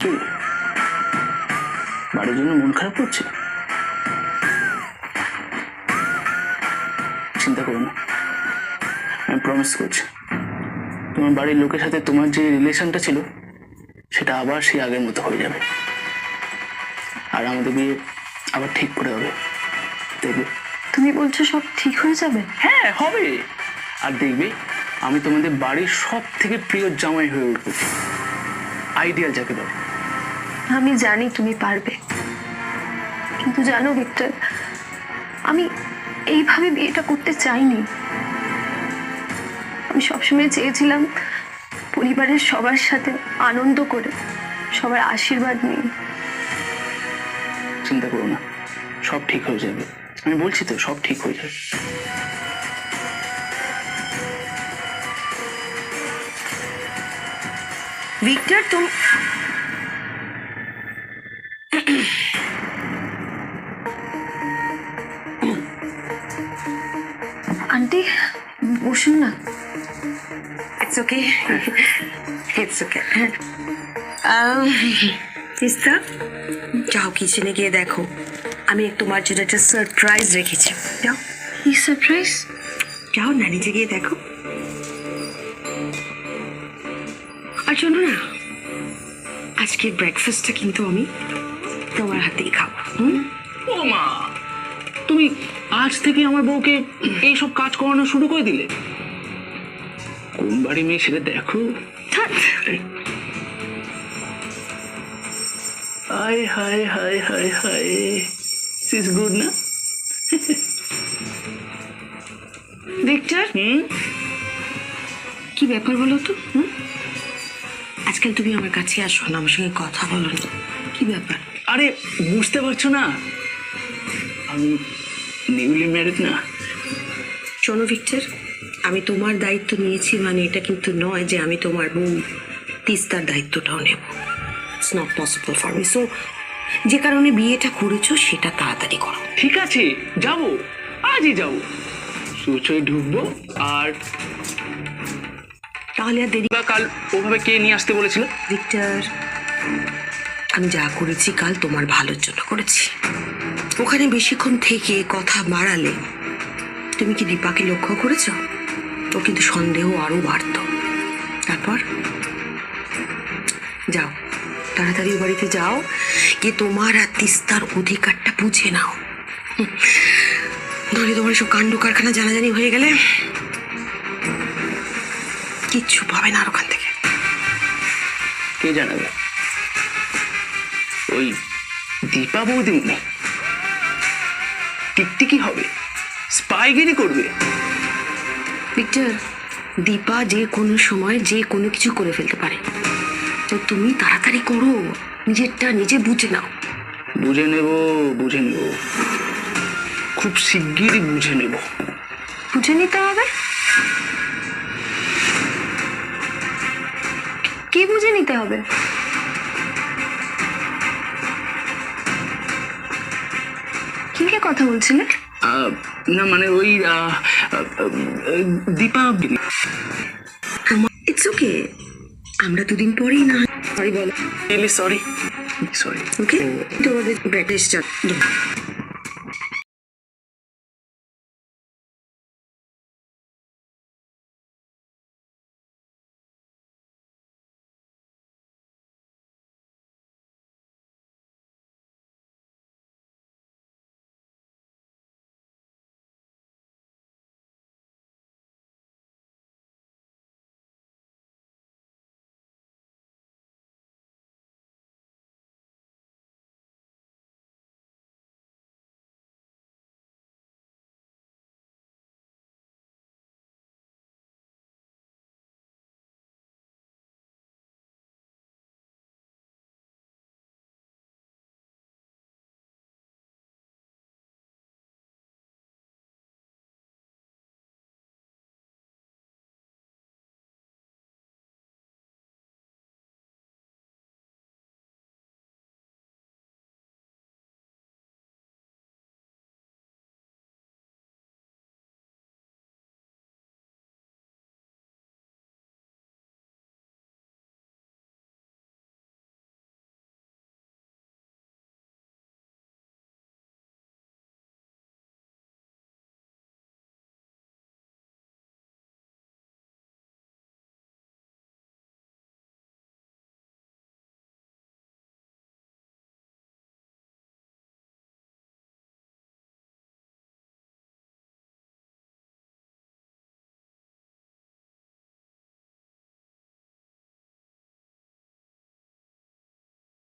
কি বাড়ির জন্য মন খারাপ করছে? চিন্তা করো না, আমি প্রমিস করছি তোমার বাড়ির লোকের সাথে তোমার যে রিলেশনটা ছিল সেটা আবার সেই আগের মতো হয়ে যাবে, আর আমাদের বিয়ে আবার ঠিক করে হবে। দেখবে তুমি বলছো সব ঠিক হয়ে যাবে? হ্যাঁ হবে। আর দেখবে আমি তোমাদের বাড়ির সব থেকে প্রিয় জামাই হয়ে উঠবো, আইডিয়াল যাকে বলে। আমি জানি তুমি পারবে, কিন্তু জানো ভিক্টর, আমি এইভাবে বিয়েটা করতে চাইনি। আমি সবসময় চেয়েছিলাম পরিবারের সবার সাথে আনন্দ করে, সবার আশীর্বাদ নিয়ে। চিন্তা করো না, সব ঠিক হয়ে যাবে, আমি বলছি তো সব ঠিক হয়ে যাবে। ভিক্টর তুম আন্টি বসুন না। It's okay. It's okay. Teesta, যাও কিচেনে গিয়ে দেখো, আমি তোমার জন্য একটা সারপ্রাইজ রেখেছি। যাও। কি সারপ্রাইজ? যাও না, নিচে গিয়ে দেখো। আর শোনো না, আজকের ব্রেকফাস্টটা কিন্তু আমি তোমার হাতেই খাবো। ও মা, তুমি আজ থেকে আমার বউকে এইসব কাজ করানো শুরু করে দিলে? কোন বাড়ি মেয়ে সেটা দেখো। High high high high high, this good না? ভিক্টর, কি ব্যাপার বলো তো? আজকাল তুমি আমার কাছে আসো না, আমার সঙ্গে কথা বলো না, কি ব্যাপার? আরে বুঝতে পারছো না, আমি নিউলি ম্যারিড না। শোনো ভিক্টর, আমি তোমার দায়িত্ব নিয়েছি মানে এটা কিন্তু নয় যে আমি তোমার বউ তিস্তার দায়িত্বটাও নেব। It's not possible for me. So যে কারণে বিয়েটা করেছো সেটা তাড়াতাড়ি করো। ঠিক আছে, যাবো, আজই যাবো, সুচয় ঢুকবো। আর তাহলে আর দেরি? বা কাল ওভাবে কে নিয়ে আসতে বলেছিল? ভিক্টর, আমি যা করেছি কাল তোমার ভালোর জন্য করেছি। ওখানে বেশিক্ষণ থেকে কথা বাড়ালে, তুমি কি দীপাকে লক্ষ্য করেছো? ও কিন্তু সন্দেহ আরো বাড়ত। তারপর যাও, তাড়াতাড়ি ও বাড়িতে যাও, গিয়ে তোমার আর তিস্তার অধিকারটা বুঝে নাও। ধরে তোমার সব কাণ্ড কারখানা জানাজানি হয়ে গেলে কিচ্ছু পাবে না আর ওখান থেকে। কে জানাবে? ওই দীপা বৌদিমণি টিকটিকি হবে, স্পাইগিরি করবে। ভিক্টর, দীপা যে কোনো সময় যে কোনো কিছু করে ফেলতে পারে, তো তুমি তাড়াতাড়ি করো, নিজেরটা নিজে বুঝে নাও। বুঝে নেব, বুঝে নেব, খুব শিগগিরই বুঝে নেব। বুঝে নিতে হবে? কি বুঝে নিতে হবে? কি নিয়ে কথা বলছিলে? না মানে ওই দীপা। ইটস ওকে, আমরা দুদিন পরেই না সরি বলো। Sorry sorry. ওকে, তোমাদের ব্রেকফাস্ট